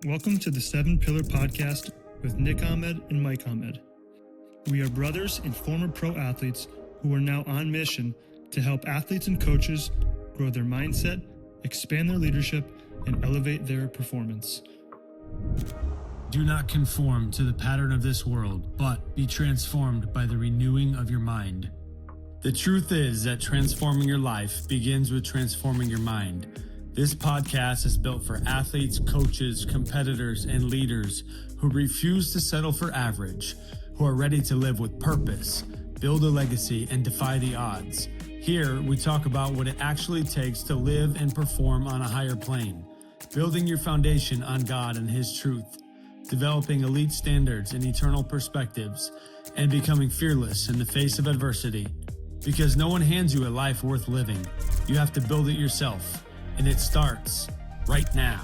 Welcome to the 7 Pillar Podcast with Nick Ahmed and Mike Ahmed. We are brothers and former pro athletes who are now on mission to help athletes and coaches grow their mindset, expand their leadership, and elevate their performance. Do not conform to the pattern of this world, but be transformed by the renewing of your mind. The truth is that transforming your life begins with transforming your mind. This podcast is built for athletes, coaches, competitors, and leaders who refuse to settle for average, who are ready to live with purpose, build a legacy, and defy the odds. Here, we talk about what it actually takes to live and perform on a higher plane, building your foundation on God and His truth, developing elite standards and eternal perspectives, and becoming fearless in the face of adversity. Because no one hands you a life worth living. You have to build it yourself. And it starts right now.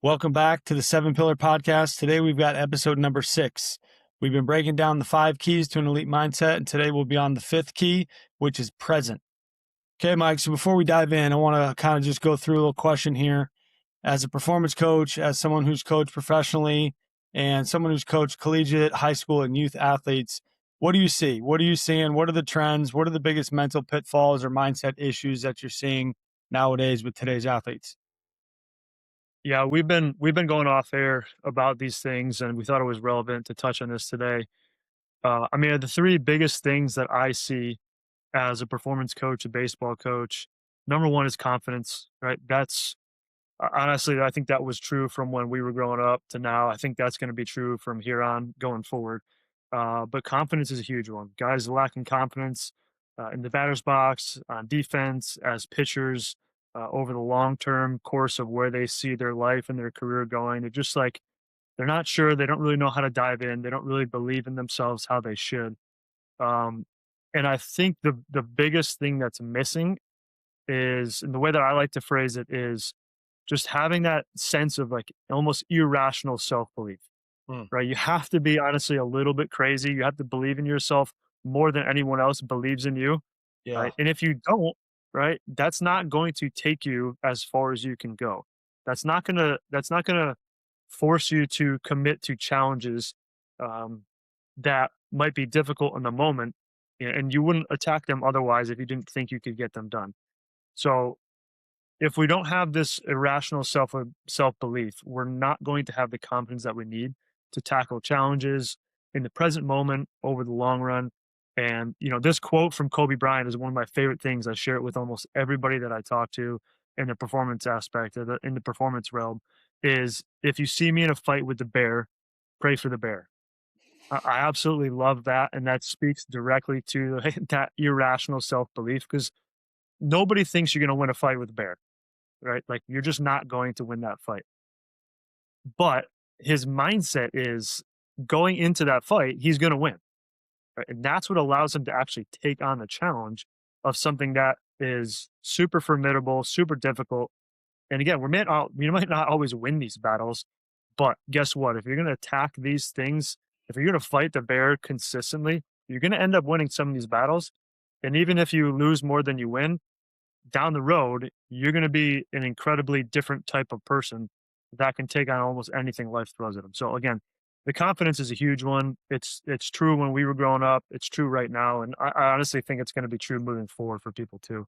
Welcome back to the 7 Pillar Podcast. Today we've got episode number 6. We've been breaking down the 5 keys to an elite mindset, and today we'll be on the 5th key, which is present. Okay, Mike, so before we dive in, I want to kind of just go through a little question here. As a performance coach, as someone who's coached professionally, and someone who's coached collegiate, high school, and youth athletes, what do you see? What are you seeing? What are the trends? What are the biggest mental pitfalls or mindset issues that you're seeing nowadays with today's athletes? Yeah, we've been going off air about these things, and we thought it was relevant to touch on this today. The 3 biggest things that I see as a performance coach, a baseball coach, number 1 is confidence, right? That's honestly, I think that was true from when we were growing up to now. I think that's going to be true from here on going forward. But confidence is a huge one. Guys lacking confidence in the batter's box, on defense, as pitchers, over the long-term course of where they see their life and their career going. They're just like, they're not sure. They don't really know how to dive in. They don't really believe in themselves how they should. And I think the biggest thing that's missing is, and the way that I like to phrase it is, just having that sense of like almost irrational self-belief. Right? You have to be honestly a little bit crazy. You have to believe in yourself more than anyone else believes in you. Yeah. Right? And if you don't, right, that's not going to take you as far as you can go. That's not gonna force you to commit to challenges that might be difficult in the moment, and you wouldn't attack them otherwise if you didn't think you could get them done. So if we don't have this irrational self-belief, we're not going to have the confidence that we need to tackle challenges in the present moment over the long run. And, this quote from Kobe Bryant is one of my favorite things. I share it with almost everybody that I talk to in the performance aspect, in the performance realm, is, if you see me in a fight with the bear, pray for the bear. I absolutely love that. And that speaks directly to that irrational self-belief, because nobody thinks you're going to win a fight with a bear, right? Like, you're just not going to win that fight. But his mindset is, going into that fight, he's going to win. Right? And that's what allows him to actually take on the challenge of something that is super formidable, super difficult. And again, we might not always win these battles, but guess what? If you're going to attack these things, if you're going to fight the bear consistently, you're going to end up winning some of these battles. And even if you lose more than you win, down the road, you're going to be an incredibly different type of person that can take on almost anything life throws at them. So again, the confidence is a huge one. It's true when we were growing up. It's true right now. And I honestly think it's going to be true moving forward for people too.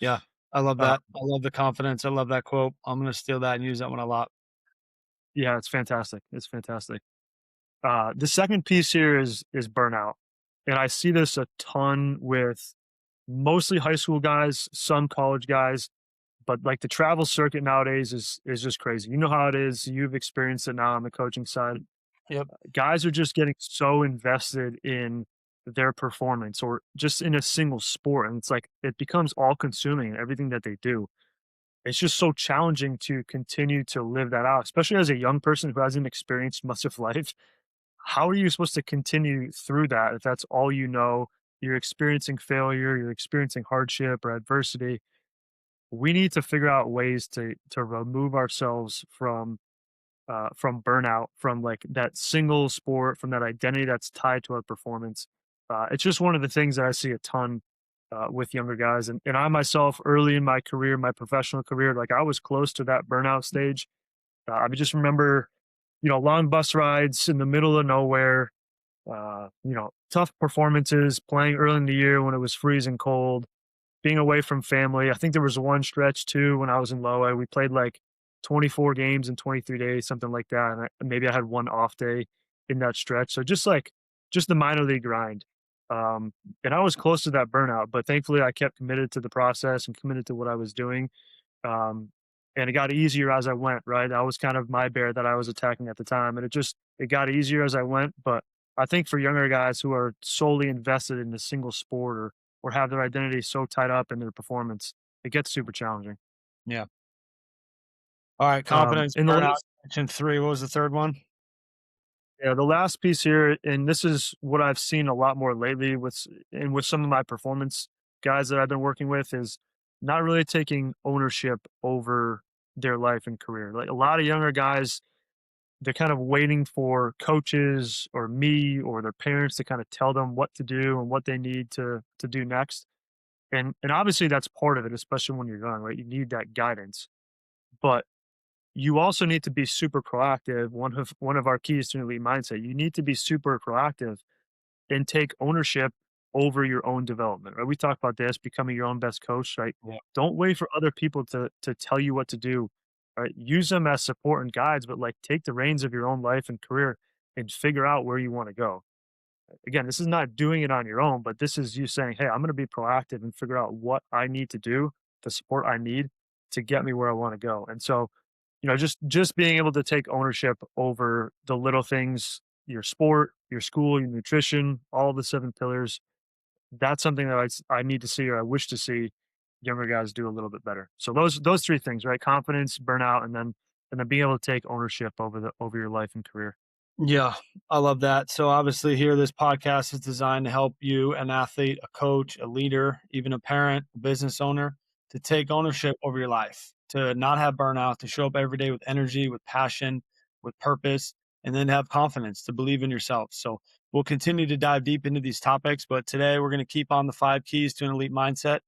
Yeah, I love that. I love the confidence. I love that quote. I'm going to steal that and use that one a lot. Yeah, it's fantastic. It's fantastic. The second piece here is burnout. And I see this a ton with mostly high school guys, some college guys, but like the travel circuit nowadays is just crazy. You know how it is. You've experienced it now on the coaching side. Yep. Guys are just getting so invested in their performance or just in a single sport. And it's like, it becomes all consuming in everything that they do. It's just so challenging to continue to live that out, especially as a young person who hasn't experienced much of life. How are you supposed to continue through that if that's all you know? You're experiencing failure, you're experiencing hardship or adversity. We need to figure out ways to remove ourselves from burnout, from like that single sport, from that identity that's tied to our performance. It's just one of the things that I see a ton with younger guys. And I myself, early in my career, my professional career, like I was close to that burnout stage. I just remember, long bus rides in the middle of nowhere, tough performances, playing early in the year when it was freezing cold, being away from family. I think there was one stretch too when I was in low A. We played like 24 games in 23 days, something like that. And maybe I had one off day in that stretch. So just the minor league grind. And I was close to that burnout, but thankfully I kept committed to the process and committed to what I was doing. Um, and it got easier as I went, right? That was kind of my bear that I was attacking at the time. And it got easier as I went. But I think for younger guys who are solely invested in a single sport or have their identity so tied up in their performance, it gets super challenging. Yeah. All right. Confidence, In the burnout, last, mentioned 3. What was the third one? yeah, the last piece here, and this is what I've seen a lot more lately with some of my performance guys that I've been working with, is not really taking ownership over their life and career. Like a lot of younger guys, they're kind of waiting for coaches or me or their parents to kind of tell them what to do and what they need to do next. And obviously that's part of it, especially when you're young, right? You need that guidance. But you also need to be super proactive. One of our keys to an elite mindset, you need to be super proactive and take ownership over your own development. Right? We talk about this, becoming your own best coach, right? Yeah. Don't wait for other people to tell you what to do. Right? Use them as support and guides, but like take the reins of your own life and career and figure out where you want to go. Again, this is not doing it on your own, but this is you saying, hey, I'm going to be proactive and figure out what I need to do, the support I need to get me where I want to go. And so, just being able to take ownership over the little things, your sport, your school, your nutrition, all the 7 pillars, that's something that I need to see, or I wish to see younger guys do a little bit better. So those 3 things, right? Confidence, burnout, and then being able to take ownership over your life and career. Yeah, I love that. So obviously here, this podcast is designed to help you, an athlete, a coach, a leader, even a parent, a business owner, to take ownership over your life, to not have burnout, to show up every day with energy, with passion, with purpose, and then have confidence to believe in yourself. So we'll continue to dive deep into these topics, but today we're going to keep on the 5 keys to an elite mindset.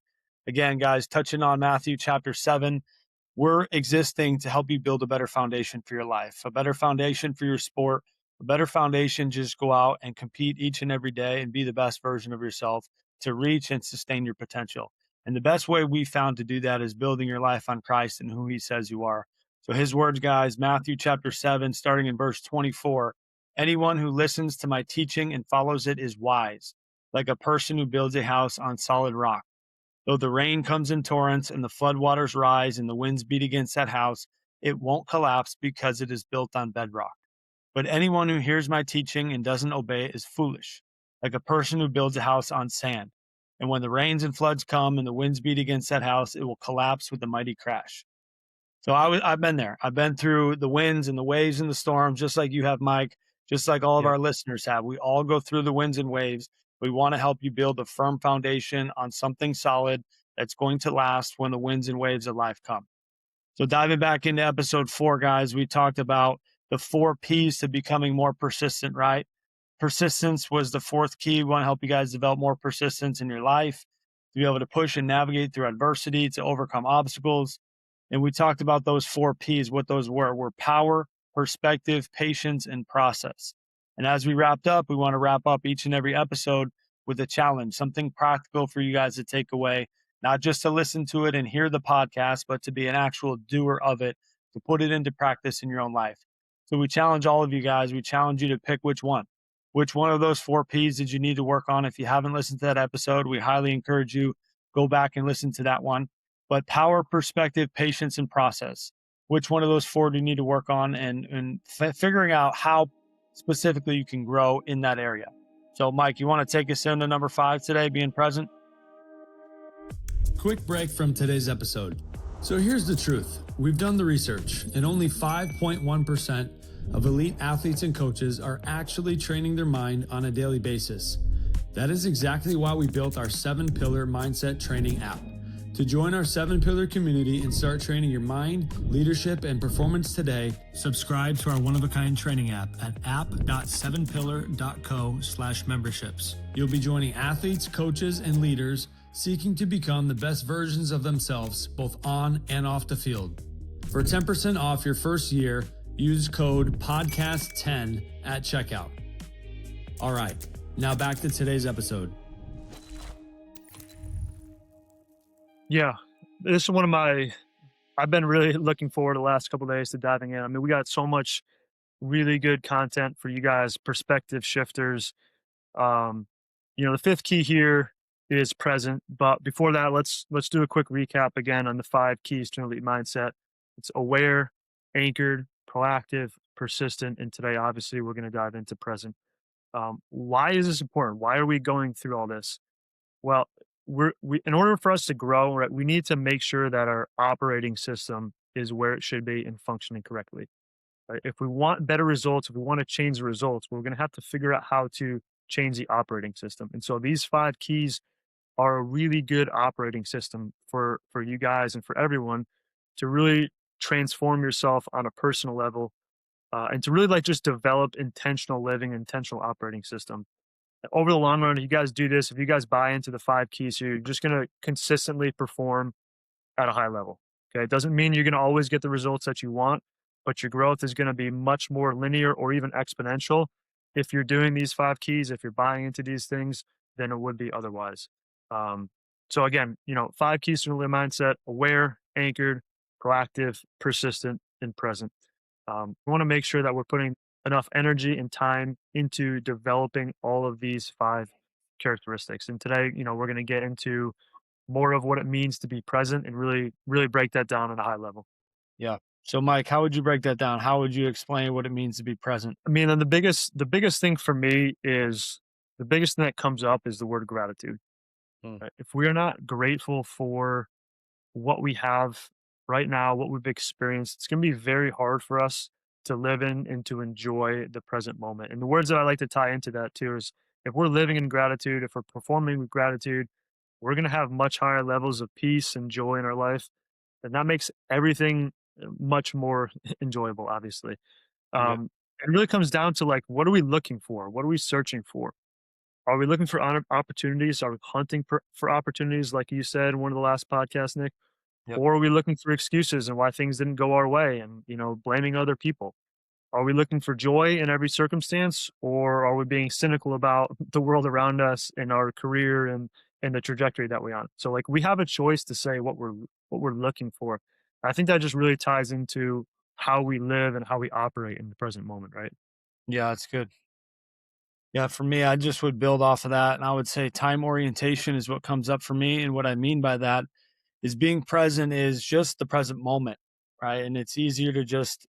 Again, guys, touching on Matthew chapter 7, we're existing to help you build a better foundation for your life, a better foundation for your sport, a better foundation. Just go out and compete each and every day and be the best version of yourself to reach and sustain your potential. And the best way we found to do that is building your life on Christ and who he says you are. So his words, guys, Matthew chapter 7, starting in verse 24. Anyone who listens to my teaching and follows it is wise, like a person who builds a house on solid rock. Though the rain comes in torrents and the floodwaters rise and the winds beat against that house, it won't collapse because it is built on bedrock. But anyone who hears my teaching and doesn't obey it is foolish, like a person who builds a house on sand. And when the rains and floods come and the winds beat against that house, it will collapse with a mighty crash. So I've been there. I've been through the winds and the waves and the storms, just like you have, Mike, just like all of Yeah. our listeners have. We all go through the winds and waves. We want to help you build a firm foundation on something solid that's going to last when the winds and waves of life come. So diving back into episode 4, guys, we talked about the 4 P's to becoming more persistent, right? Persistence was the 4th key. We want to help you guys develop more persistence in your life, to be able to push and navigate through adversity, to overcome obstacles. And we talked about those 4 P's, what those were power, perspective, patience, and process. And as we wrapped up, we want to wrap up each and every episode with a challenge, something practical for you guys to take away, not just to listen to it and hear the podcast, but to be an actual doer of it, to put it into practice in your own life. So we challenge all of you guys. We challenge you to pick which one. Which one of those 4 P's did you need to work on? If you haven't listened to that episode, we highly encourage you, go back and listen to that one. But power, perspective, patience, and process. Which one of those 4 do you need to work on, and figuring out how specifically you can grow in that area. So Mike, you want to take us into number 5 today, being present? Quick break from today's episode. So here's the truth. We've done the research, and only 5.1% of elite athletes and coaches are actually training their mind on a daily basis. That is exactly why we built our 7-pillar mindset training app. To join our 7-pillar community and start training your mind, leadership, and performance today, subscribe to our one-of-a-kind training app at app.7pillar.co/memberships. You'll be joining athletes, coaches, and leaders seeking to become the best versions of themselves both on and off the field. For 10% off your first year, use code PODCAST10 at checkout. All right, now back to today's episode. Yeah, this is one of my. I've been really looking forward the last couple of days to diving in. I mean, we got so much really good content for you guys, perspective shifters. Um, the fifth key here is present. But before that, let's do a quick recap again on the 5 keys to an elite mindset. It's aware, anchored, proactive, persistent, and today, obviously, we're going to dive into present. Why is this important? Why are we going through all this? Well, we in order for us to grow, right, we need to make sure that our operating system is where it should be and functioning correctly. Right? If we want better results, if we want to change the results, we're going to have to figure out how to change the operating system. And so these 5 keys are a really good operating system for you guys and for everyone to really transform yourself on a personal level, and to really like just develop intentional living, intentional operating system. Over the long run, if you guys do this, if you guys buy into the 5 keys, you're just going to consistently perform at a high level. Okay. It doesn't mean you're going to always get the results that you want, but your growth is going to be much more linear or even exponential if you're doing these 5 keys, if you're buying into these things, than it would be otherwise. Um, so again, 5 keys to a mindset: aware, anchored, proactive, persistent, and present. We want to make sure that we're putting enough energy and time into developing all of these 5 characteristics. And today, we're going to get into more of what it means to be present and really, really break that down at a high level. Yeah. So, Mike, how would you break that down? How would you explain what it means to be present? I mean, and the biggest thing for me is the biggest thing that comes up is the word gratitude. Mm. Right? If we are not grateful for what we have right now, what we've experienced, it's going to be very hard for us to live in and to enjoy the present moment. And the words that I like to tie into that too is, if we're living in gratitude, if we're performing with gratitude, we're going to have much higher levels of peace and joy in our life. And that makes everything much more enjoyable, obviously. Yeah. It really comes down to like, what are we looking for? What are we searching for? Are we looking for opportunities? Are we hunting for opportunities, like you said in one of the last podcasts, Nick? Yep. Or are we looking for excuses and why things didn't go our way and, blaming other people? Are we looking for joy in every circumstance, or are we being cynical about the world around us and our career and the trajectory that we're on? So like, we have a choice to say what we're looking for. I think that just really ties into how we live and how we operate in the present moment, right? Yeah, that's good. Yeah, for me, I just would build off of that. And I would say time orientation is what comes up for me. And what I mean by that is being present is just the present moment, right? And it's easier to just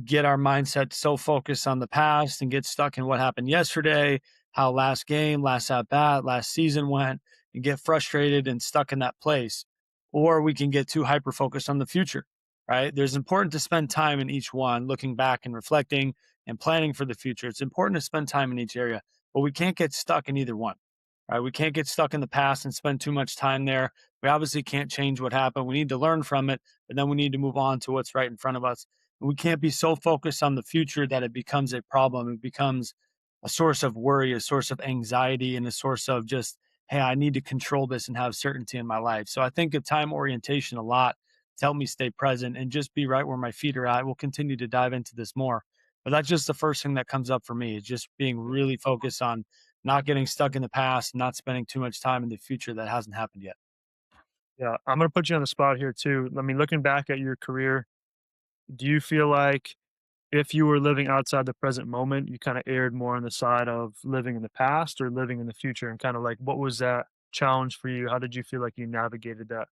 get our mindset so focused on the past and get stuck in what happened yesterday, how last game, last at bat, last season went, and get frustrated and stuck in that place. Or we can get too hyper focused on the future, right? There's important to spend time in each one, looking back and reflecting and planning for the future. It's important to spend time in each area, but we can't get stuck in either one, right? We can't get stuck in the past and spend too much time there. We obviously can't change what happened. We need to learn from it, but then we need to move on to what's right in front of us. We can't be so focused on the future that it becomes a problem. It becomes a source of worry, a source of anxiety, and a source of just, hey, I need to control this and have certainty in my life. So I think of time orientation a lot to help me stay present and just be right where my feet are at. We'll continue to dive into this more. But that's just the first thing that comes up for me, is just being really focused on not getting stuck in the past, not spending too much time in the future that hasn't happened yet. Yeah, I'm gonna put you on the spot here too. I mean, looking back at your career, do you feel like if you were living outside the present moment, you kind of erred more on the side of living in the past or living in the future? And kind of like, what was that challenge for you? How did you feel like you navigated that?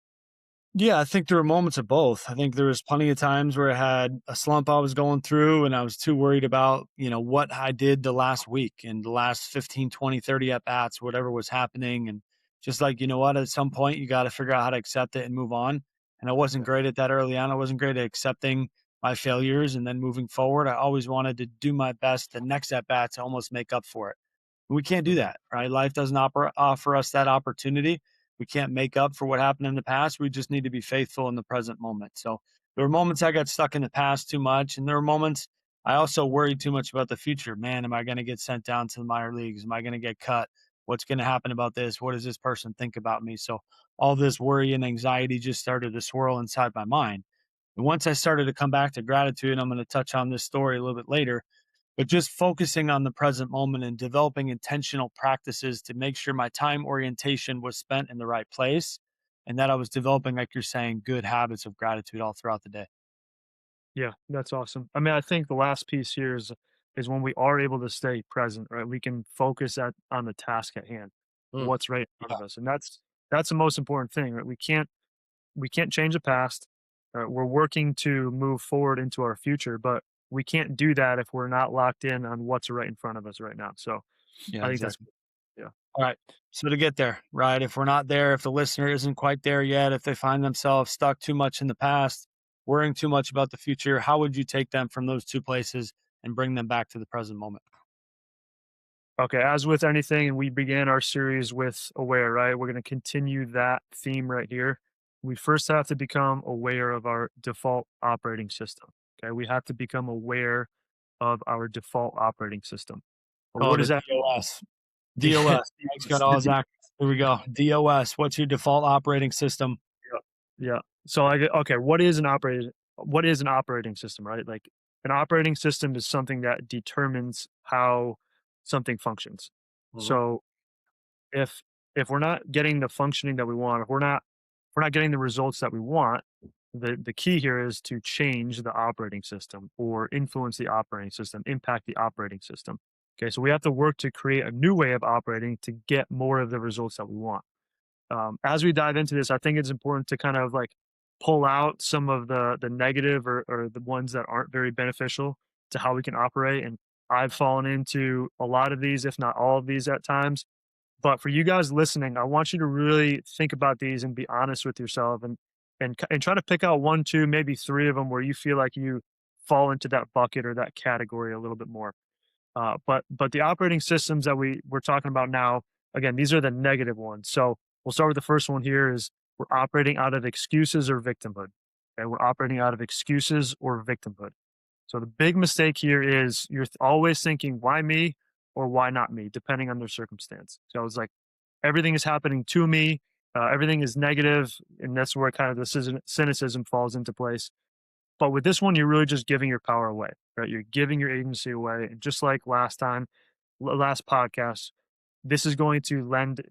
Yeah, I think there were moments of both. I think there was plenty of times where I had a slump I was going through and I was too worried about, what I did the last week and the last 15, 20, 30 at bats, whatever was happening. And just like, you know what, at some point you got to figure out how to accept it and move on. And I wasn't Yeah. great at that early on. I wasn't great at accepting my failures and then moving forward. I always wanted to do my best the next at bat to almost make up for it. We can't do Mhm. that, right? Life doesn't offer us that opportunity. We can't make up for what happened in the past. We just need to be faithful in the present moment. So there were moments I got stuck in the past too much. And there were moments I also worried too much about the future. Man, am I going to get sent down to the minor leagues? Am I going to get cut? What's going to happen about this? What does this person think about me? So all this worry and anxiety just started to swirl inside my mind. And once I started to come back to gratitude, and I'm going to touch on this story a little bit later, but just focusing on the present moment and developing intentional practices to make sure my time orientation was spent in the right place and that I was developing, like you're saying, good habits of gratitude all throughout the day. Yeah, that's awesome. I mean, I think the last piece here is when we are able to stay present, right? We can focus at on the task at hand, Mm, what's right in front yeah. of us, and that's the most important thing, right? We can't change the past. We're working to move forward into our future, but we can't do that if we're not locked in on what's right in front of us right now. So Yeah, I think that's exactly. yeah. All right. So to get there, right? If we're not there, if the listener isn't quite there yet, if they find themselves stuck too much in the past, worrying too much about the future, how would you take them from those two places and bring them back to the present moment? Okay, as with anything, and we began our series with aware, right? We're going to continue that theme right here. We first have to become aware of our default operating system. Okay, we have to become aware of our default operating system. But Oh, what the does that DOS. the, DOS. Mike's got all the his acronyms. Here we go. DOS. What's your default operating system? Yeah. So I get okay, what is an operating system, right? Like an operating system is something that determines how something functions. Mhm. So if we're not getting the functioning that we want, if we're not getting the results that we want, the key here is to change the operating system or influence the operating system, impact the operating system. Okay, so we have to work to create a new way of operating to get more of the results that we want. As we dive into this, I think it's important to kind of like pull out some of the negative or the ones that aren't very beneficial to how we can operate. And I've fallen into a lot of these, if not all of these at times. But for you guys listening, I want you to really think about these and be honest with yourself and try to pick out one, two, maybe three of them where you feel like you fall into that bucket or that category a little bit more. But the operating systems that we're talking about now, again, these are the negative ones. So we'll start with the first one here is we're operating out of excuses or victimhood. Okay, we're operating out of excuses or victimhood. So the big mistake here is you're always thinking, why me or why not me, depending on their circumstance. So it's like everything is happening to me, everything is negative, and that's where kind of the cynicism falls into place. But with this one, you're really just giving your power away, right? You're giving your agency away. And just like last time, last podcast, this is going to lend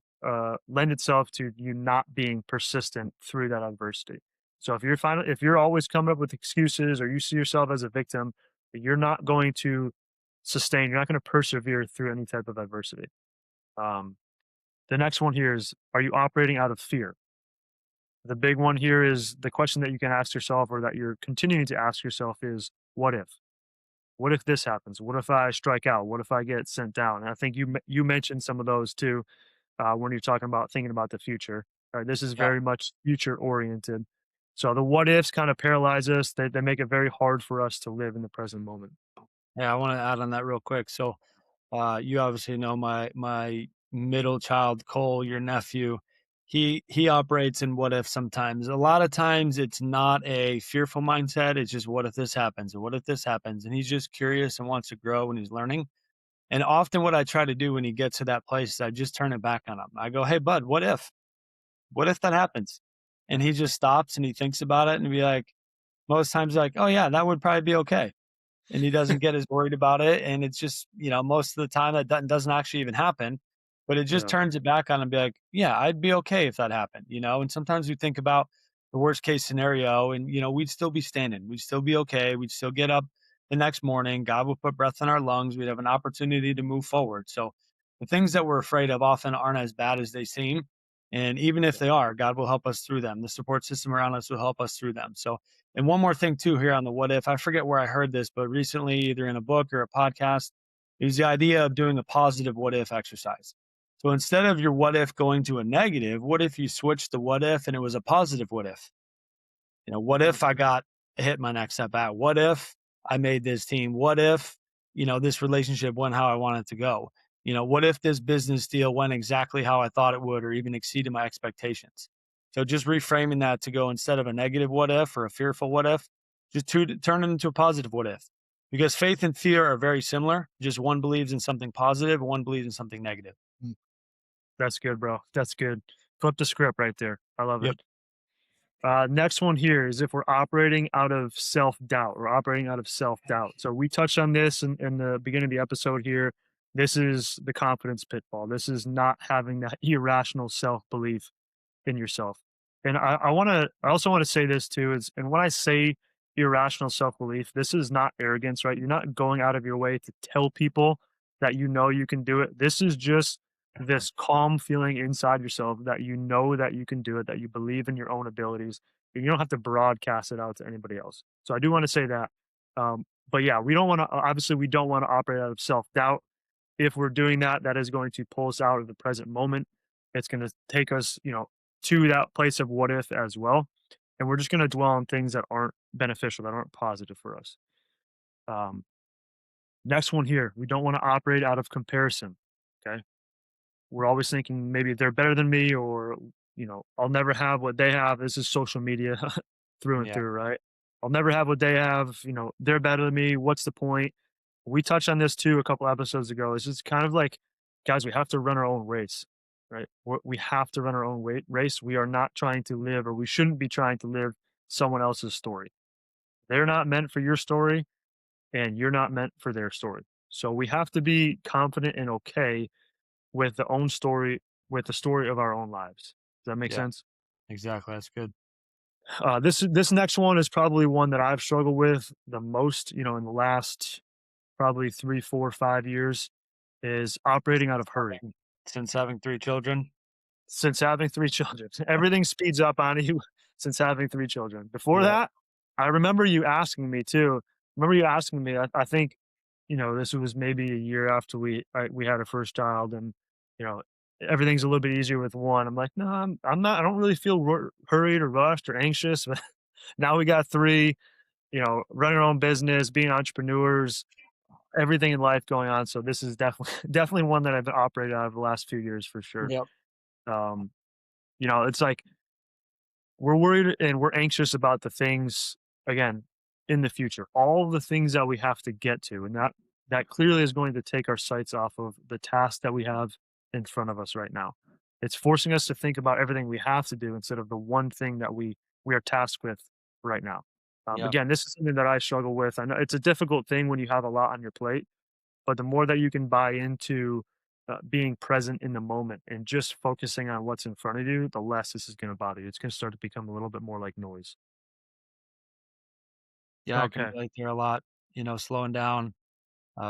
itself to you not being persistent through that adversity. So if you're always coming up with excuses or you see yourself as a victim, you're not going to sustain, you're not going to persevere through any type of adversity. Um, the next one here is, are you operating out of fear? The big one here is the question that you can ask yourself or that you're continuing to ask yourself is, what if? What if this happens? What if I strike out? What if I get sent down? And I think you mentioned some of those too when you're talking about thinking about the future. This is Yeah. very much future oriented. So the what ifs kind of paralyze us. They make it very hard for us to live in the present moment. Yeah. I want to add on that real quick. So, you obviously know my middle child, Cole, your nephew. He operates in what if sometimes. A lot of times it's not a fearful mindset. It's just what if this happens and what if this happens, and he's just curious and wants to grow and he's learning. And often what I try to do when he gets to that place is I just turn it back on him. I go, "Hey, bud, what if? What if that happens?" And he just stops and he thinks about it and be like, most times like, "Oh yeah, that would probably be okay." And he doesn't get as worried about it. And it's just, most of the time that doesn't actually even happen. But it just Yeah, turns it back on and be like, yeah, I'd be okay if that happened. And sometimes we think about the worst case scenario and, we'd still be standing. We'd still be okay. We'd still get up the next morning. God will put breath in our lungs. We'd have an opportunity to move forward. So the things that we're afraid of often aren't as bad as they seem. And even if yeah, they are, God will help us through them. The support system around us will help us through them. So and one more thing too here on the what if, I forget where I heard this, but recently, either in a book or a podcast, is the idea of doing a positive what if exercise. So instead of your what if going to a negative, what if you switched the what if and it was a positive what if? What mm, if I got hit my next step at? What if I made this team? What if, this relationship went how I wanted it to go? What if this business deal went exactly how I thought it would or even exceeded my expectations? So just reframing that to go instead of a negative what if or a fearful what if, just to turn it into a positive what if. Because faith and fear are very similar. Just one believes in something positive, one believes in something negative. That's good, bro. That's good. Flip the script right there. I love it. Yep. Next one here is if we're operating out of self doubt. We're operating out of self doubt. So we touched on this in the beginning of the episode here. This is the confidence pitfall. This is not having that irrational self belief in yourself. And I also want to say this too is, and when I say irrational self belief, this is not arrogance, right? You're not going out of your way to tell people that you know you can do it. This is just this calm feeling inside yourself that you know that you can do it, that you believe in your own abilities, and you don't have to broadcast it out to anybody else. So I do want to say that. But yeah, we don't want to, obviously, we don't want to operate out of self doubt. If we're doing that, that is going to pull us out of the present moment. It's going to take us, to that place of what if as well. And we're just going to dwell on things that aren't beneficial, that aren't positive for us. Um, Next one here, we don't want to operate out of comparison. Okay. We're always thinking maybe they're better than me or, I'll never have what they have. This is social media through and Yeah. through, right? I'll never have what they have. They're better than me. What's the point? We touched on this too a couple episodes ago. It's just kind of like, guys, we have to run our own race, right? We have to run our own race. We are not trying to live, or we shouldn't be trying to live someone else's story. They're not meant for your story, and you're not meant for their story. So we have to be confident and okay with the own story, with the story of our own lives. Does that make Yeah. sense? Exactly. That's good. This next one is probably one that I've struggled with the most, in the last probably 3, 4, 5 years, is operating out of hurry. Since having 3 children. Since having 3 children, everything speeds up on you since having 3 children. Before Yep. that, I remember you asking me too. Remember you asking me, I think, this was maybe a year after we had our first child, and, you know, everything's a little bit easier with 1. I'm like, "No, I'm not, I don't really feel hurried or rushed or anxious." But now we got 3, running our own business, being entrepreneurs, everything in life going on. So this is definitely definitely one that I've operated out of the last few years for sure. Yep. Um, it's like we're worried and we're anxious about the things again in the future, all the things that we have to get to, and that clearly is going to take our sights off of the task that we have in front of us right now. It's forcing us to think about everything we have to do instead of the one thing that we are tasked with right now. Yep. Again, this is something that I struggle with. I know it's a difficult thing when you have a lot on your plate, but the more that you can buy into being present in the moment and just focusing on what's in front of you, the less this is going to bother you. It's going to start to become a little bit more like noise. Yeah, I can Okay. relate there a lot. Slowing down,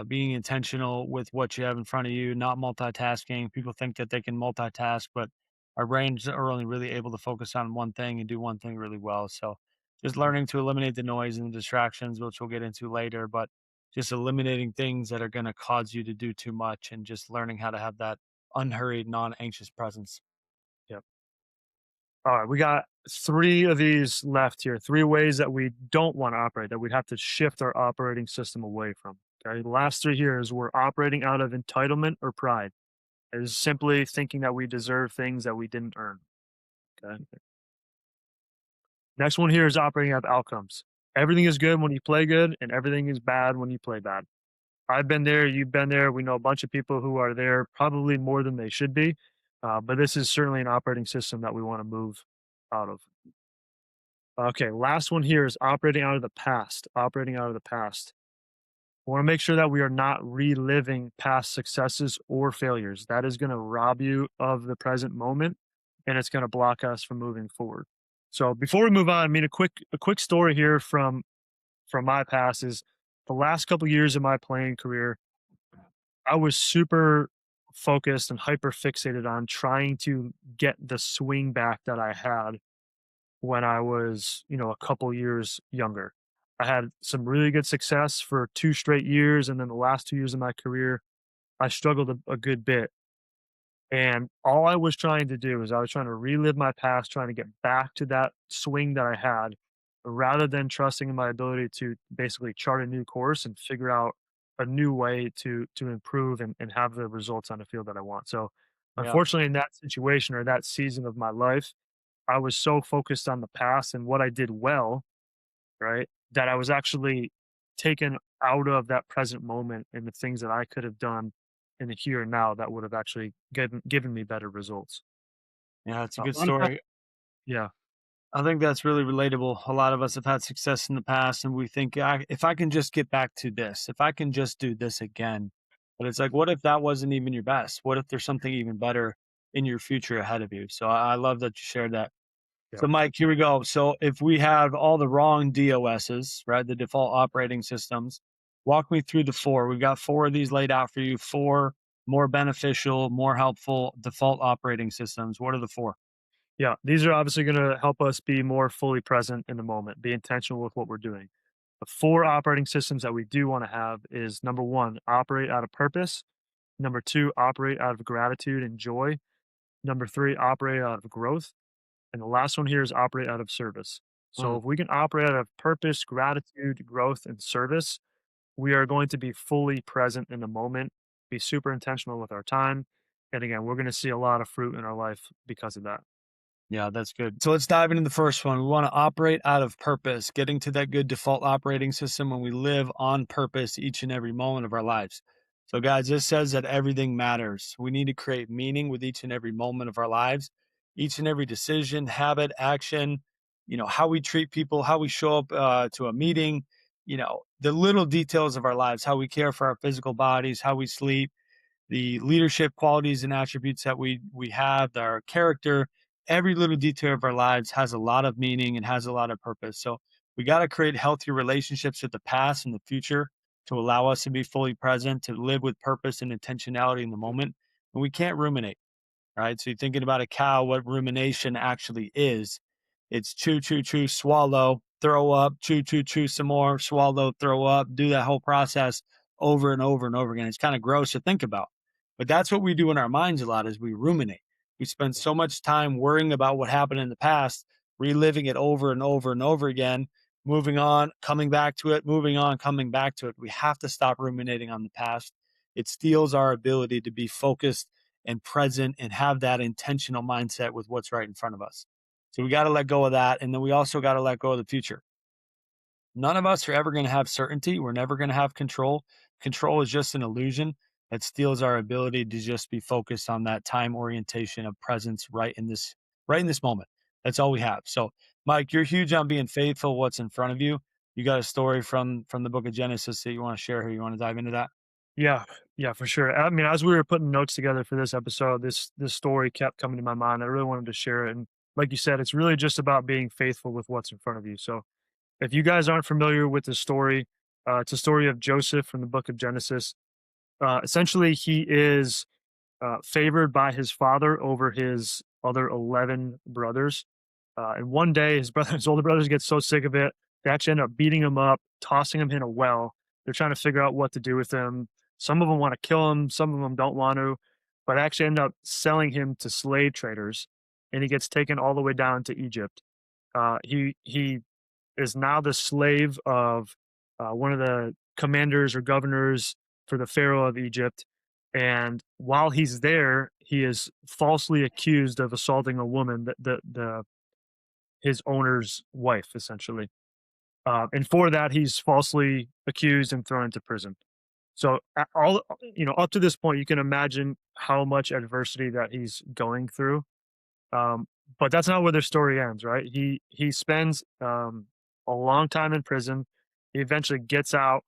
being intentional with what you have in front of you, not multitasking. People think that they can multitask, but our brains are only really able to focus on one thing and do one thing really well. So just Mhm. learning to eliminate the noise and the distractions, which we'll get into later, but just eliminating things that are going to cause you to do too much and just learning how to have that unhurried, non anxious presence. Yep. All right. We got 3 of these left here. 3 ways that we don't want to operate, that we'd have to shift our operating system away from. Okay. The last 3 here is we're operating out of entitlement or pride. It is simply thinking that we deserve things that we didn't earn. Okay. Next one here is operating out of outcomes. Everything is good when you play good, and everything is bad when you play bad. I've been there, you've been there. We know a bunch of people who are there, probably more than they should be. But this is certainly an operating system that we want to move out of. Okay, last one here is operating out of the past. Operating out of the past. We want to make sure that we are not reliving past successes or failures. That is going to rob you of the present moment, and it's going to block us from moving forward. So before we move on, I mean a quick story here from my past is the last couple years of my playing career. I was super focused and hyper fixated on trying to get the swing back that I had when I was, a couple years younger. I had some really good success for 2 straight years, and then the last 2 years of my career, I struggled a good bit. And all I was trying to do is I was trying to relive my past, trying to get back to that swing that I had, rather than trusting in my ability to basically chart a new course and figure out a new way to improve and have the results on the field that I want. So Yeah. unfortunately in that situation or that season of my life, I was so focused on the past and what I did well, right? That I was actually taken out of that present moment and the things that I could have done in the here and now that would have actually given me better results. Yeah, it's a good On that, story. yeah, I think that's really relatable. A lot of us have had success in the past, and we think, if I can just get back to this, if I can just do this again. But it's like, what if that wasn't even your best? What if there's something even better in your future ahead of you? So I love that you shared that. yeah, So, Mike, here we go. So, if we have all the wrong DOSs, right, the default operating systems, walk me through the four. We've got four of these laid out for you, four more beneficial, more helpful default operating systems. What are the four? yeah. These are obviously going to help us be more fully present in the moment, be intentional with what we're doing. The four operating systems that we do want to have is number one, operate out of purpose. Number two, operate out of gratitude and joy. Number three, operate out of growth. And the last one here is operate out of service. So Mm, if we can operate out of purpose, gratitude, growth, and service, we are going to be fully present in the moment, be super intentional with our time. And again, we're going to see a lot of fruit in our life because of that. yeah, that's good. So let's dive into the first one. We want to operate out of purpose, getting to that good default operating system when we live on purpose each and every moment of our lives. So, guys, this says that everything matters. We need to create meaning with each and every moment of our lives, each and every decision, habit, action, how we treat people, how we show up to a meeting, the little details of our lives, how we care for our physical bodies, how we sleep, the leadership qualities and attributes that we have, our character, every little detail of our lives has a lot of meaning and has a lot of purpose. So we got to create healthy relationships with the past and the future to allow us to be fully present, to live with purpose and intentionality in the moment. And we can't ruminate, right? So you're thinking about a cow, what rumination actually is. It's chew, chew, chew, swallow, throw up, chew, chew, chew some more, swallow, throw up, do that whole process over and over and over again. It's kind of gross to think about. But that's what we do in our minds a lot is we ruminate. We spend so much time worrying about what happened in the past, reliving it over and over and over again, moving on, coming back to it, moving on, coming back to it. We have to stop ruminating on the past. It steals our ability to be focused and present and have that intentional mindset with what's right in front of us. So we got to let go of that. And then we also got to let go of the future. None of us are ever going to have certainty. We're never going to have control. Control is just an illusion that steals our ability to just be focused on that time orientation of presence right in this moment. That's all we have. So, Mike, you're huge on being faithful. What's in front of you? You got a story from the book of Genesis that you want to share here. You want to dive into that? Yeah, yeah, for sure. I mean, as we were putting notes together for this episode, this story kept coming to my mind. I really wanted to share it. And like you said, it's really just about being faithful with what's in front of you. So if you guys aren't familiar with the story, it's a story of Joseph from the book of Genesis. Essentially, he is favored by his father over his other 11 brothers. And one day, his older brothers get so sick of it, they actually end up beating him up, tossing him in a well. They're trying to figure out what to do with him. Some of them want to kill him, some of them don't want to, but actually end up selling him to slave traders, and he gets taken all the way down to Egypt. He is now the slave of one of the commanders or governors for the Pharaoh of Egypt. And while he's there, he is falsely accused of assaulting a woman, the his owner's wife, essentially. And for that, he's falsely accused and thrown into prison. So all up to this point, you can imagine how much adversity that he's going through. Um, but that's not where the story ends, right? He spends a long time in prison. He eventually gets out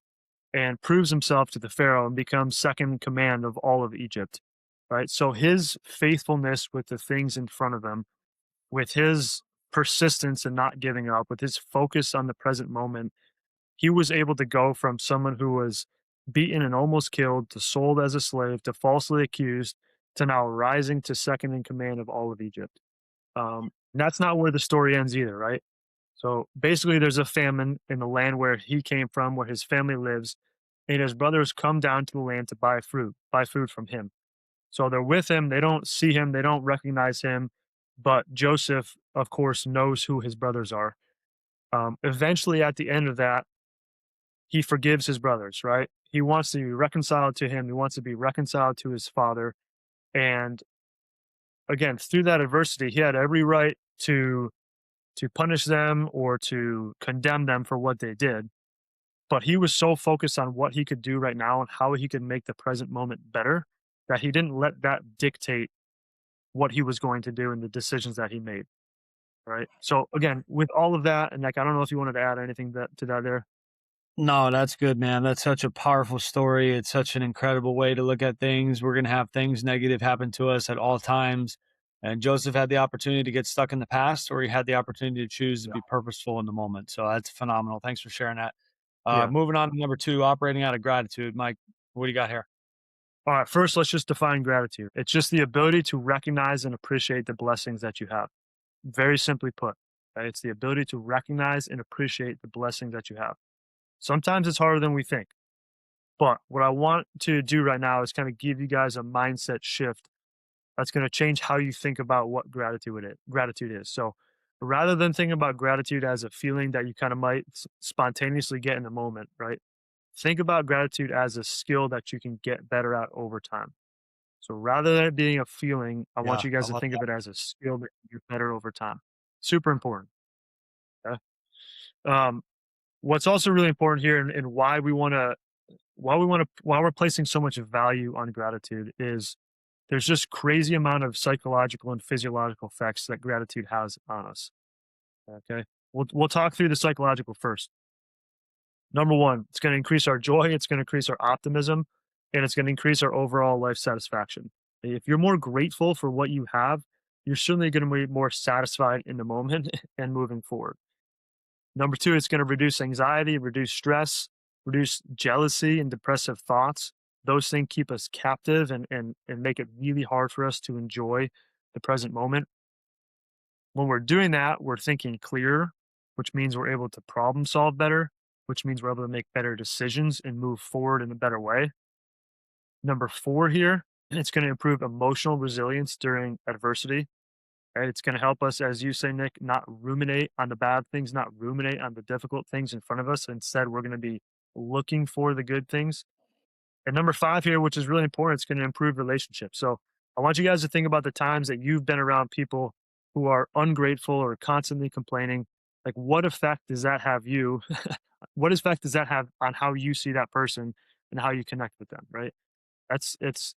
and proves himself to the Pharaoh and becomes second in command of all of Egypt. Right. So his faithfulness with the things in front of him, with his persistence and not giving up, with his focus on the present moment, he was able to go from someone who was beaten and almost killed to sold as a slave to falsely accused to now rising to second in command of all of Egypt. And that's not where the story ends either, right? So basically, there's a famine in the land where he came from, where his family lives, and his brothers come down to the land to buy food from him. So they're with him. They don't see him. They don't recognize him. But Joseph, of course, knows who his brothers are. Eventually, at the end of that, he forgives his brothers, right? He wants to be reconciled to him. He wants to be reconciled to his father. And again, through that adversity, he had every right to punish them or to condemn them for what they did. But he was so focused on what he could do right now and how he could make the present moment better that he didn't let that dictate what he was going to do and the decisions that he made. Right. So again, with all of that, and like I don't know if you wanted to add anything to that there. No, that's good, man. That's such a powerful story. It's such an incredible way to look at things. We're going to have things negative happen to us at all times. And Joseph had the opportunity to get stuck in the past, or he had the opportunity to choose to Yeah. be purposeful in the moment. So that's phenomenal. Thanks for sharing that. Yeah. Moving on to number two, operating out of gratitude. Mike, what do you got here? All right. First, let's just define gratitude. It's just the ability to recognize and appreciate the blessings that you have. Very simply put, right? It's the ability to recognize and appreciate the blessings that you have. Sometimes it's harder than we think. But what I want to do right now is kind of give you guys a mindset shift that's going to change how you think about what gratitude is. So rather than thinking about gratitude as a feeling that you kind of might spontaneously get in the moment, right? Think about gratitude as a skill that you can get better at over time. So rather than it being a feeling, I want Yeah, you I guys to love think of that. it as a skill that you get better over time. Super important. Okay? Um, what's also really important here, and why we're placing so much value on gratitude is there's just crazy amount of psychological and physiological effects that gratitude has on us. Okay. We'll talk through the psychological first. Number one, it's going to increase our joy, it's going to increase our optimism, and it's going to increase our overall life satisfaction. If you're more grateful for what you have, you're certainly going to be more satisfied in the moment and moving forward. Number two, it's going to reduce anxiety, reduce stress, reduce jealousy and depressive thoughts. Those things keep us captive and make it really hard for us to enjoy the present moment. When we're doing that, we're thinking clearer, which means we're able to problem solve better, which means we're able to make better decisions and move forward in a better way. Number four here, it's going to improve emotional resilience during adversity. Right? It's going to help us, as you say, Nick, not ruminate on the bad things, not ruminate on the difficult things in front of us. Instead, we're going to be looking for the good things. And number five here, which is really important, it's going to improve relationships. So I want you guys to think about the times that you've been around people who are ungrateful or constantly complaining. Like, what effect does that have you? What effect does that have on how you see that person and how you connect with them? Right? That's it's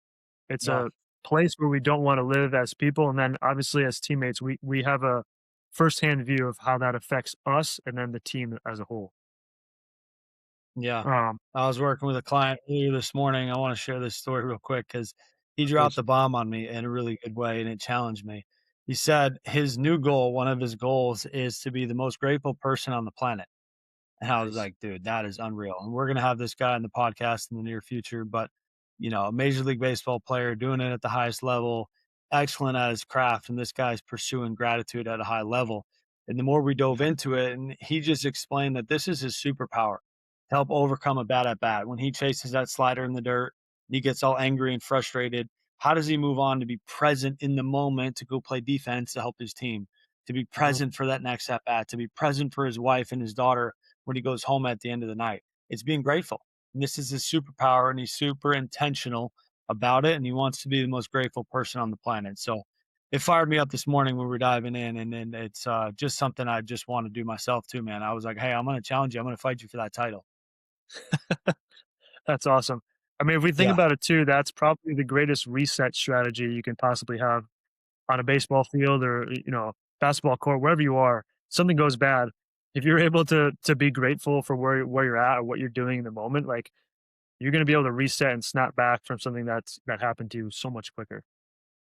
Yeah. a place where we don't want to live as people, and then obviously as teammates, we have a firsthand view of how that affects us and then the team as a whole. Yeah. Um, I was working with a client earlier this morning. I want to share this story real quick because he dropped please. the bomb on me in a really good way and it challenged me. He said his new goal, one of his goals, is to be the most grateful person on the planet. And I was Nice. like, dude, that is unreal. And we're gonna have this guy in the podcast in the near future. But a Major League Baseball player doing it at the highest level, excellent at his craft, and this guy's pursuing gratitude at a high level. And the more we dove Yeah. into it, and he just explained that this is his superpower to help overcome a bad at bat. When he chases that slider in the dirt, and he gets all angry and frustrated. How does he move on to be present in the moment to go play defense to help his team, to be Mhm. present for that next at bat, to be present for his wife and his daughter when he goes home at the end of the night? It's being grateful. And this is his superpower, and he's super intentional about it. And he wants to be the most grateful person on the planet. So it fired me up this morning when we were diving in. And then it's just something I just want to do myself too, man. I was like, hey, I'm going to challenge you. I'm going to fight you for that title. That's awesome. I mean, if we think Yeah. about it too, that's probably the greatest reset strategy you can possibly have on a baseball field or basketball court, wherever you are. Something goes bad. If you're able to be grateful for where you're at or what you're doing in the moment, like you're going to be able to reset and snap back from something that happened to you so much quicker.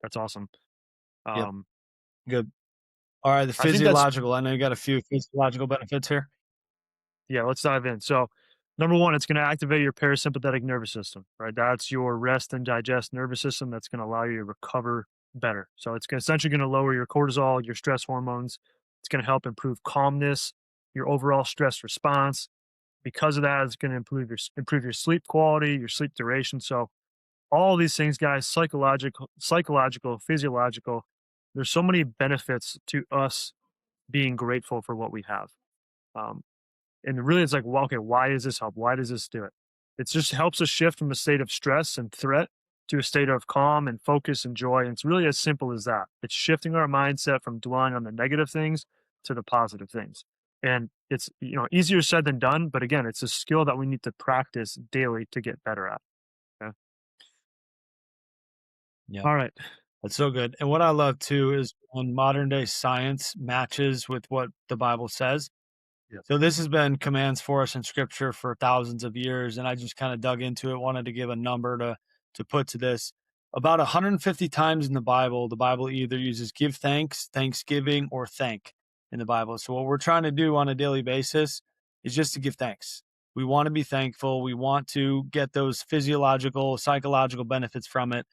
That's awesome. Yep. Um, Good. All right. The I think that's physiological. I know you got a few physiological benefits here. yeah. Let's dive in. So, number one, it's going to activate your parasympathetic nervous system. Right, that's your rest and digest nervous system. That's going to allow you to recover better. So, essentially going to lower your cortisol, your stress hormones. It's going to help improve calmness, your overall stress response. Because of that, it's going to improve your sleep quality, your sleep duration. So, all these things, guys, psychological, physiological. There's so many benefits to us being grateful for what we have. Um, and really, it's like, well, okay, why does this help? Why does this do it? It just helps us shift from a state of stress and threat to a state of calm and focus and joy. And it's really as simple as that. It's shifting our mindset from dwelling on the negative things to the positive things. And it's easier said than done, but again, it's a skill that we need to practice daily to get better at. Okay? Yeah. All right. That's so good. And what I love too is when modern day science matches with what the Bible says. Yeah. So this has been commands for us in scripture for thousands of years. And I just kind of dug into it, wanted to give a number to put to this. About 150 times in the Bible either uses give thanks, thanksgiving, or thank in the Bible. So what we're trying to do on a daily basis is just to give thanks. We want to be thankful. We want to get those physiological, psychological benefits from it.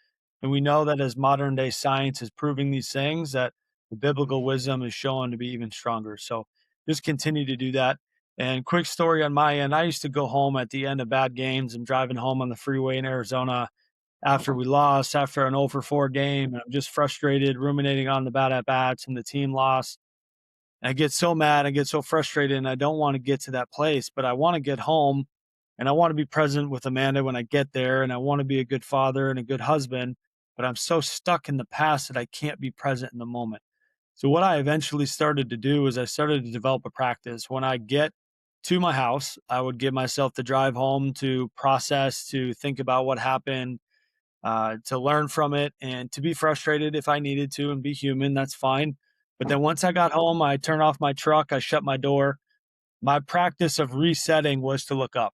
And we know that as modern day science is proving these things, that the biblical wisdom is shown to be even stronger. So just continue to do that. And quick story on my end, I used to go home at the end of bad games. I'm driving home on the freeway in Arizona after we lost, after an 0 for 4 game. And I'm just frustrated, ruminating on the bad at bats and the team lost. And I get so mad, I get so frustrated, and I don't want to get to that place, but I want to get home and I want to be present with Amanda when I get there. And I want to be a good father and a good husband, but I'm so stuck in the past that I can't be present in the moment. So what I eventually started to do is I started to develop a practice. When I get to my house, I would give myself the drive home to process, to think about what happened, to learn from it, and to be frustrated if I needed to and be human. That's fine. But then once I got home, I turned off my truck, I shut my door. My practice of resetting was to look up.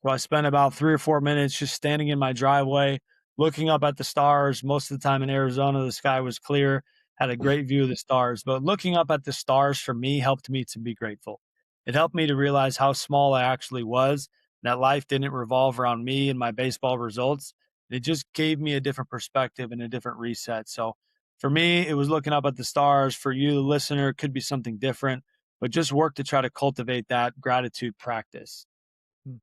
So I spent about 3 or 4 minutes just standing in my driveway, looking up at the stars. Most of the time in Arizona, the sky was clear, had a great view of the stars. But looking up at the stars for me helped me to be grateful. It helped me to realize how small I actually was, that life didn't revolve around me and my baseball results. It just gave me a different perspective and a different reset. So for me, it was looking up at the stars. For you, the listener, it could be something different, but just work to try to cultivate that gratitude practice. Mm.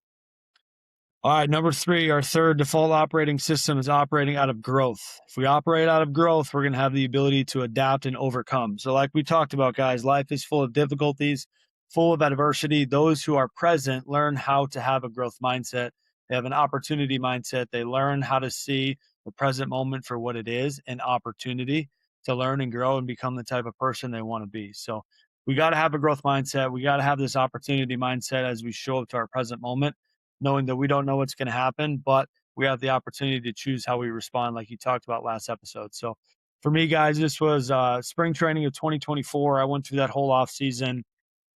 All right, number three, our third default operating system is operating out of growth. If we operate out of growth, we're going to have the ability to adapt and overcome. So, like we talked about, guys, life is full of difficulties, full of adversity. Those who are present learn how to have a growth mindset. They have an opportunity mindset. They learn how to see the present moment for what it is, an opportunity to learn and grow and become the type of person they want to be. So, we got to have a growth mindset. We got to have this opportunity mindset as we show up to our present moment, knowing that we don't know what's going to happen, but we have the opportunity to choose how we respond, like you talked about last episode. So for me, guys, this was spring training of 2024. I went through that whole off season.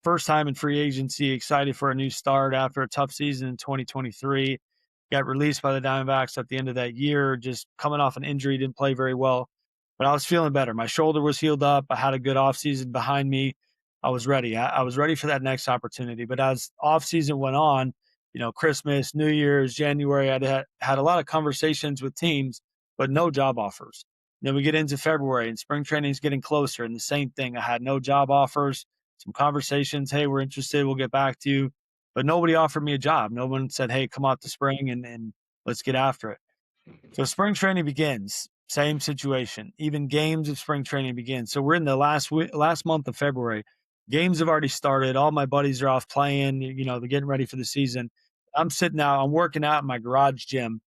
First time in free agency, excited for a new start after a tough season in 2023. Got released by the Diamondbacks at the end of that year, just coming off an injury, didn't play very well. But I was feeling better. My shoulder was healed up. I had a good offseason behind me. I was ready. I was ready for that next opportunity. But as offseason went on, Christmas, New Year's, January, had a lot of conversations with teams, but no job offers. Then we get into February and spring training is getting closer, and the same thing. I had no job offers, some conversations. Hey, we're interested. We'll get back to you. But nobody offered me a job. No one said, hey, come out to spring and let's get after it. So spring training begins. Same situation. Even games of spring training begin. So we're in the last month of February. Games have already started. All my buddies are off playing. They're getting ready for the season. I'm sitting out. I'm working out in my garage gym,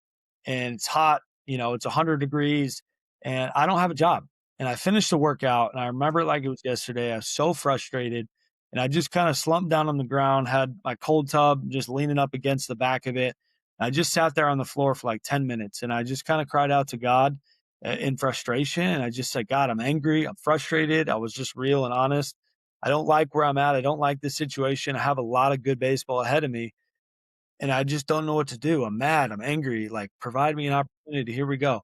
and it's hot. It's 100 degrees, and I don't have a job. And I finished the workout, and I remember it like it was yesterday. I was so frustrated, and I just kind of slumped down on the ground, had my cold tub just leaning up against the back of it. I just sat there on the floor for like 10 minutes, and I just kind of cried out to God in frustration. And I just said, God, I'm angry. I'm frustrated. I was just real and honest. I don't like where I'm at. I don't like this situation. I have a lot of good baseball ahead of me, and I just don't know what to do. I'm mad. I'm angry. Like, provide me an opportunity. Here we go.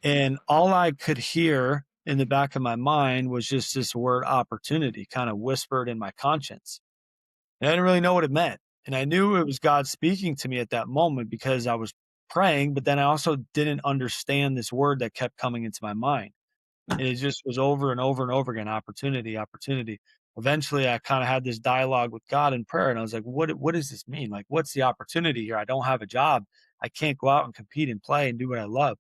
And all I could hear in the back of my mind was just this word opportunity kind of whispered in my conscience. And I didn't really know what it meant. And I knew it was God speaking to me at that moment because I was praying, but then I also didn't understand this word that kept coming into my mind. And it just was over and over and over again, opportunity, opportunity. Eventually I kind of had this dialogue with God in prayer, and I was like, what does this mean? Like, what's the opportunity here? I don't have a job. I can't go out and compete and play and do what I love.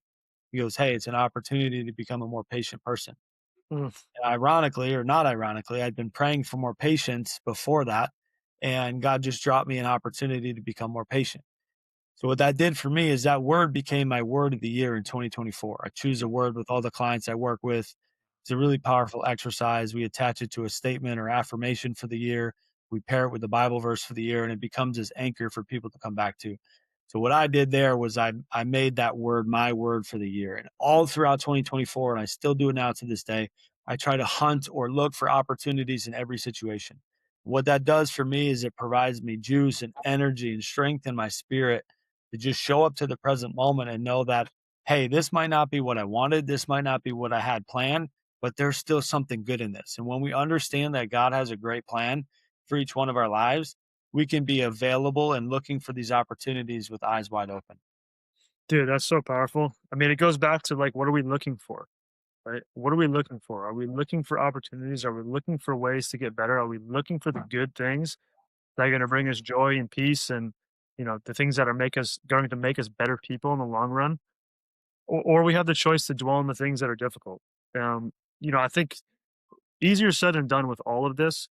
He goes, hey, it's an opportunity to become a more patient person. Mm. And ironically, or not ironically, I'd been praying for more patience before that. And God just dropped me an opportunity to become more patient. So what that did for me is that word became my word of the year in 2024. I choose a word with all the clients I work with. It's a really powerful exercise. We attach it to a statement or affirmation for the year. We pair it with the Bible verse for the year, and it becomes this anchor for people to come back to. So what I did there was I made that word my word for the year. And all throughout 2024, and I still do it now to this day, I try to hunt or look for opportunities in every situation. What that does for me is it provides me juice and energy and strength in my spirit to just show up to the present moment and know that, hey, this might not be what I wanted. This might not be what I had planned, but there's still something good in this. And when we understand that God has a great plan for each one of our lives, we can be available and looking for these opportunities with eyes wide open. Dude, that's so powerful. I mean, it goes back to like, what are we looking for? Right? What are we looking for? Are we looking for opportunities? Are we looking for ways to get better? Are we looking for the good things that are going to bring us joy and peace and, the things that are going to make us better people in the long run? Or we have the choice to dwell on the things that are difficult. Um, I think easier said than done with all of this.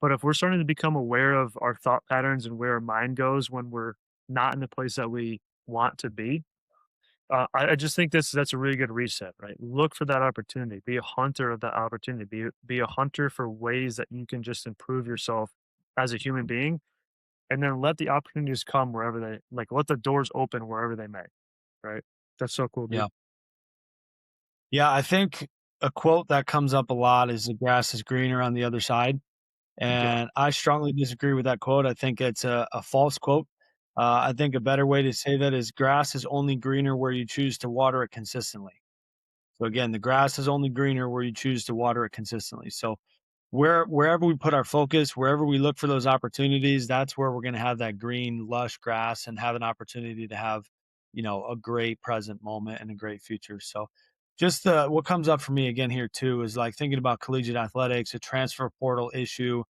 But if we're starting to become aware of our thought patterns and where our mind goes when we're not in the place that we want to be, I just think that's a really good reset, right? Look for that opportunity. Be a hunter of that opportunity. Be a hunter for ways that you can just improve yourself as a human being, and then let the opportunities come wherever they like. Let the doors open wherever they may. Right? That's so cool, dude. Yeah. Yeah. I think a quote that comes up a lot is the grass is greener on the other side. Yeah, And I strongly disagree with that quote. I think it's a false quote. I think a better way to say that is grass is only greener where you choose to water it consistently. So again, the grass is only greener where you choose to water it consistently. So wherever we put our focus, wherever we look for those opportunities, that's where we're going to have that green, lush grass and have an opportunity to have, a great present moment and a great future. So just what comes up for me again here too is like thinking about collegiate athletics, a transfer portal issue.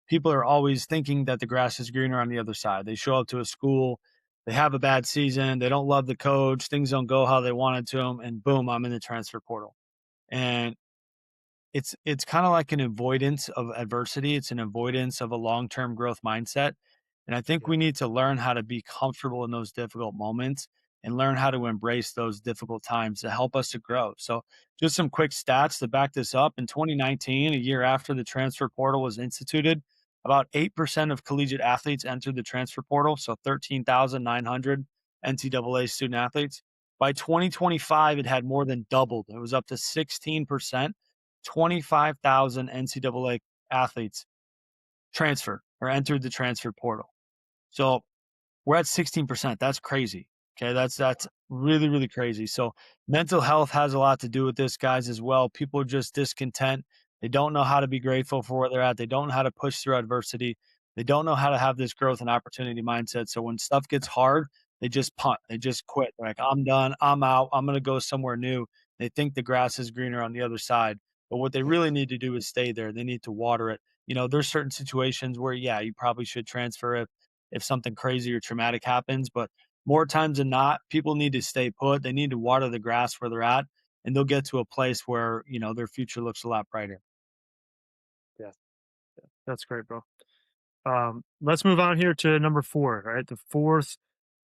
People are always thinking that the grass is greener on the other side. They show up to a school, they have a bad season, they don't love the coach, things don't go how they wanted to them, and boom, I'm in the transfer portal. And it's kinda like an avoidance of adversity, it's an avoidance of a long-term growth mindset, and I think yeah, we need to learn how to be comfortable in those difficult moments and learn how to embrace those difficult times to help us to grow. So, just some quick stats to back this up. In 2019, a year after the transfer portal was instituted, about 8% of collegiate athletes entered the transfer portal, so 13,900 NCAA student athletes. By 2025, it had more than doubled. It was up to 16%. 25,000 NCAA athletes transferred or entered the transfer portal. So we're at 16%. That's crazy. Okay. That's really, really crazy. So mental health has a lot to do with this, guys, as well. People are just discontent. They don't know how to be grateful for where they're at. They don't know how to push through adversity. They don't know how to have this growth and opportunity mindset. So when stuff gets hard, they just punt. They just quit. They're like, I'm done. I'm out. I'm going to go somewhere new. They think the grass is greener on the other side. But what they yeah. really need to do is stay there. They need to water it. There's certain situations where, yeah, you probably should transfer it if something crazy or traumatic happens. But more times than not, people need to stay put. They need to water the grass where they're at, and they'll get to a place where, their future looks a lot brighter. Yeah. That's great, bro. Let's move on here to number four, right? The fourth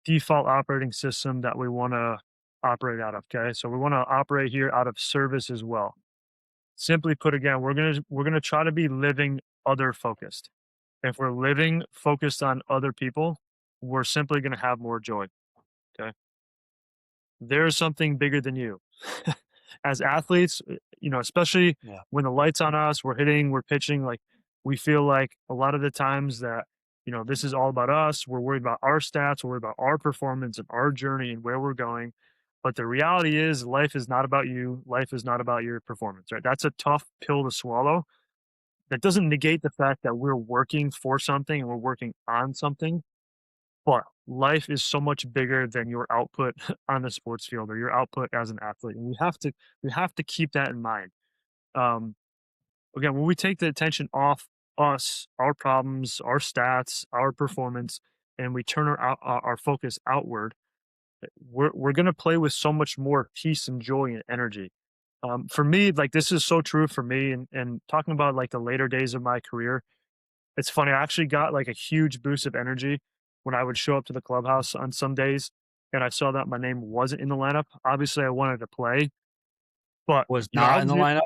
default operating system that we want to operate out of. Okay. So we want to operate here out of service as well. Simply put, again, we're gonna try to be living other focused. If we're living focused on other people, we're simply gonna have more joy. Okay. There's something bigger than you. As athletes, especially Yeah. when the lights on us, we're hitting, we're pitching, like we feel like a lot of the times that, this is all about us. We're worried about our stats, we're worried about our performance and our journey and where we're going. But the reality is life is not about you. Life is not about your performance, right? That's a tough pill to swallow. That doesn't negate the fact that we're working for something and we're working on something, but life is so much bigger than your output on the sports field or your output as an athlete. And we have to keep that in mind. Um, Again, when we take the attention off us, our problems, our stats, our performance, and we turn our focus outward, we're gonna play with so much more peace and joy and energy. For me, like this is so true for me, and talking about like the later days of my career, it's funny. I actually got like a huge boost of energy when I would show up to the clubhouse on some days and I saw that my name wasn't in the lineup. Obviously, I wanted to play, but Was I not in the lineup?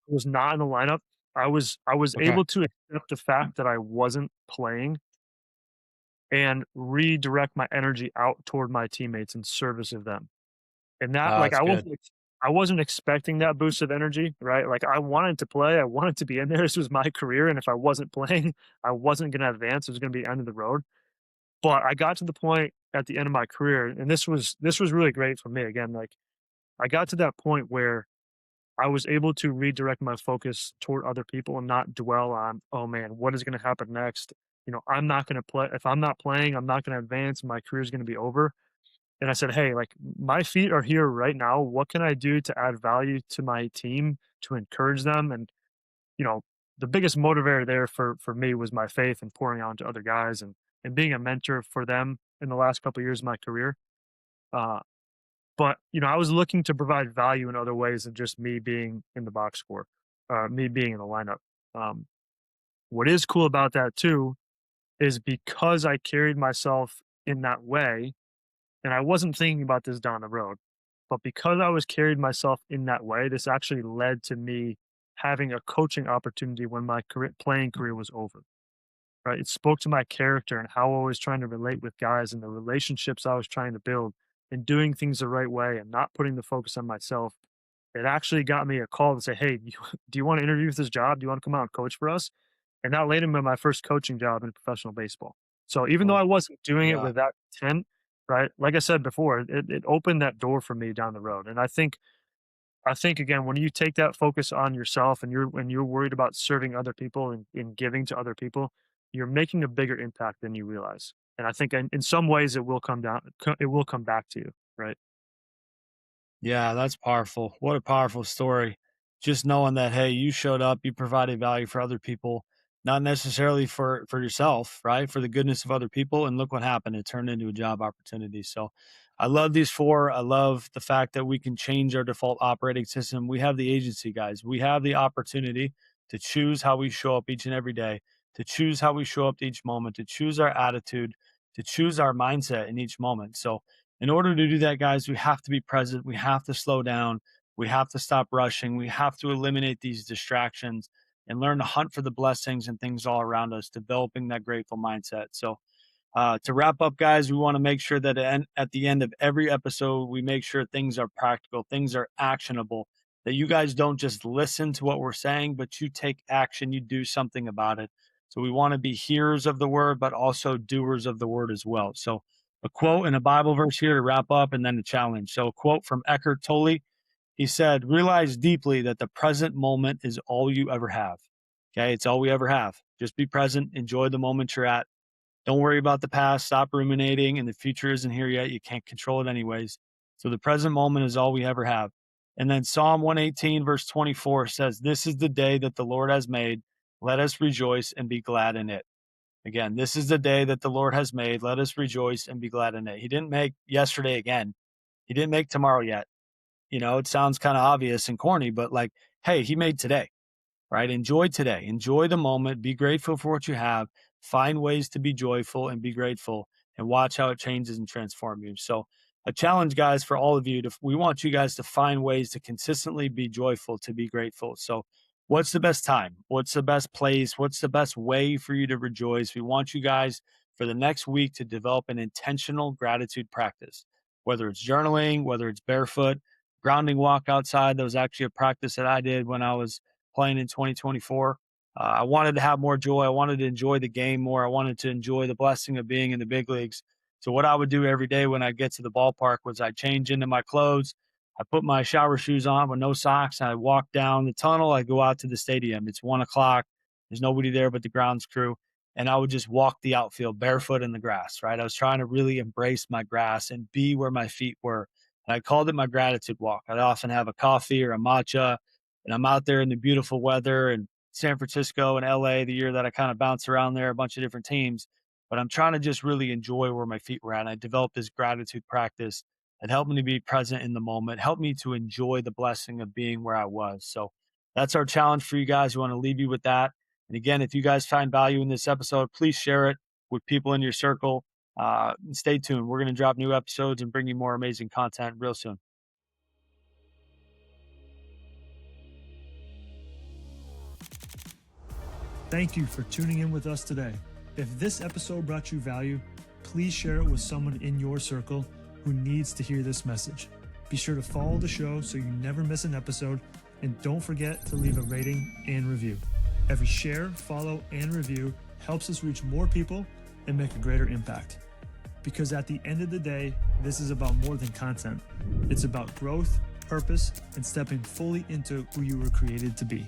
was not in the lineup. I was Okay. able to accept the fact that I wasn't playing and redirect my energy out toward my teammates in service of them. And that, Oh, like, that's good. I wasn't expecting that boost of energy, right? Like, I wanted to play, I wanted to be in there. This was my career, and if I wasn't playing, I wasn't going to advance. It was going to be end of the road. But I got to the point at the end of my career, and this was really great for me. Again, like, I got to that point where I was able to redirect my focus toward other people and not dwell on, oh man, what is going to happen next? I'm not going to play. If I'm not playing, I'm not going to advance. My career is going to be over. And I said, hey, like, my feet are here right now. What can I do to add value to my team, to encourage them? And, you know, the biggest motivator there for me was my faith and pouring out to other guys and being a mentor for them in the last couple of years of my career. Uh, but I was looking to provide value in other ways than just me being in the box score, me being in the lineup. Um, what is cool about that too is because I carried myself in that way, and I wasn't thinking about this down the road, but because I was carried myself in that way, this actually led to me having a coaching opportunity when my playing career was over. Right? It spoke to my character and how I was trying to relate with guys and the relationships I was trying to build and doing things the right way and not putting the focus on myself. It actually got me a call to say, hey, do you want to interview for this job? Do you want to come out and coach for us? And that led into my first coaching job in professional baseball. So even though Oh, I wasn't doing it yeah. with that intent, right? Like I said before, it opened that door for me down the road. And I think again, when you take that focus on yourself and you're worried about serving other people and giving to other people, you're making a bigger impact than you realize. And I think in some ways it will it will come back to you, right? Yeah, that's powerful. What a powerful story. Just knowing that, hey, you showed up, you provided value for other people, not necessarily for yourself, right? For the goodness of other people. And look what happened. It turned into a job opportunity. So I love these four. I love the fact that we can change our default operating system. We have the agency, guys. We have the opportunity to choose how we show up each and every day, to choose how we show up each moment, to choose our attitude, to choose our mindset in each moment. So in order to do that, guys, we have to be present. We have to slow down. We have to stop rushing. We have to eliminate these distractions and learn to hunt for the blessings and things all around us, developing that grateful mindset. So, to wrap up, guys, we want to make sure that at the end of every episode, we make sure things are practical, things are actionable, that you guys don't just listen to what we're saying, but you take action, you do something about it. So we want to be hearers of the word, but also doers of the word as well. So a quote and a Bible verse here to wrap up, and then a challenge. So a quote from Eckhart Tolle. He said, realize deeply that the present moment is all you ever have. Okay. It's all we ever have. Just be present. Enjoy the moment you're at. Don't worry about the past. Stop ruminating. And the future isn't here yet. You can't control it anyways. So the present moment is all we ever have. And then Psalm 118, verse 24 says, this is the day that the Lord has made. Let us rejoice and be glad in it. Again, this is the day that the Lord has made. Let us rejoice and be glad in it. He didn't make yesterday again. He didn't make tomorrow yet. It sounds kind of obvious and corny, but like, hey, he made today, right? Enjoy today. Enjoy the moment. Be grateful for what you have. Find ways to be joyful and be grateful and watch how it changes and transforms you. So a challenge, guys, for all of you we want you guys to find ways to consistently be joyful, to be grateful. So what's the best time? What's the best place? What's the best way for you to rejoice? We want you guys for the next week to develop an intentional gratitude practice, whether it's journaling, whether it's barefoot, grounding walk outside. That was actually a practice that I did when I was playing in 2024. I wanted to have more joy. I wanted to enjoy the game more. I wanted to enjoy the blessing of being in the big leagues. So what I would do every day when I get to the ballpark was I change into my clothes. I put my shower shoes on with no socks. I walk down the tunnel. I go out to the stadium. It's 1 o'clock. There's nobody there but the grounds crew. And I would just walk the outfield barefoot in the grass, right? I was trying to really embrace my grass and be where my feet were. And I called it my gratitude walk. I'd often have a coffee or a matcha, and I'm out there in the beautiful weather in San Francisco and LA the year that I kind of bounced around there, a bunch of different teams. But I'm trying to just really enjoy where my feet were at. And I developed this gratitude practice that helped me to be present in the moment, helped me to enjoy the blessing of being where I was. So that's our challenge for you guys. We want to leave you with that. And again, if you guys find value in this episode, please share it with people in your circle. Stay tuned. We're going to drop new episodes and bring you more amazing content real soon. Thank you for tuning in with us today. If this episode brought you value, please share it with someone in your circle who needs to hear this message. Be sure to follow the show so you never miss an episode, and don't forget to leave a rating and review. Every share, follow, and review helps us reach more people and make a greater impact. Because at the end of the day, this is about more than content. It's about growth, purpose, and stepping fully into who you were created to be.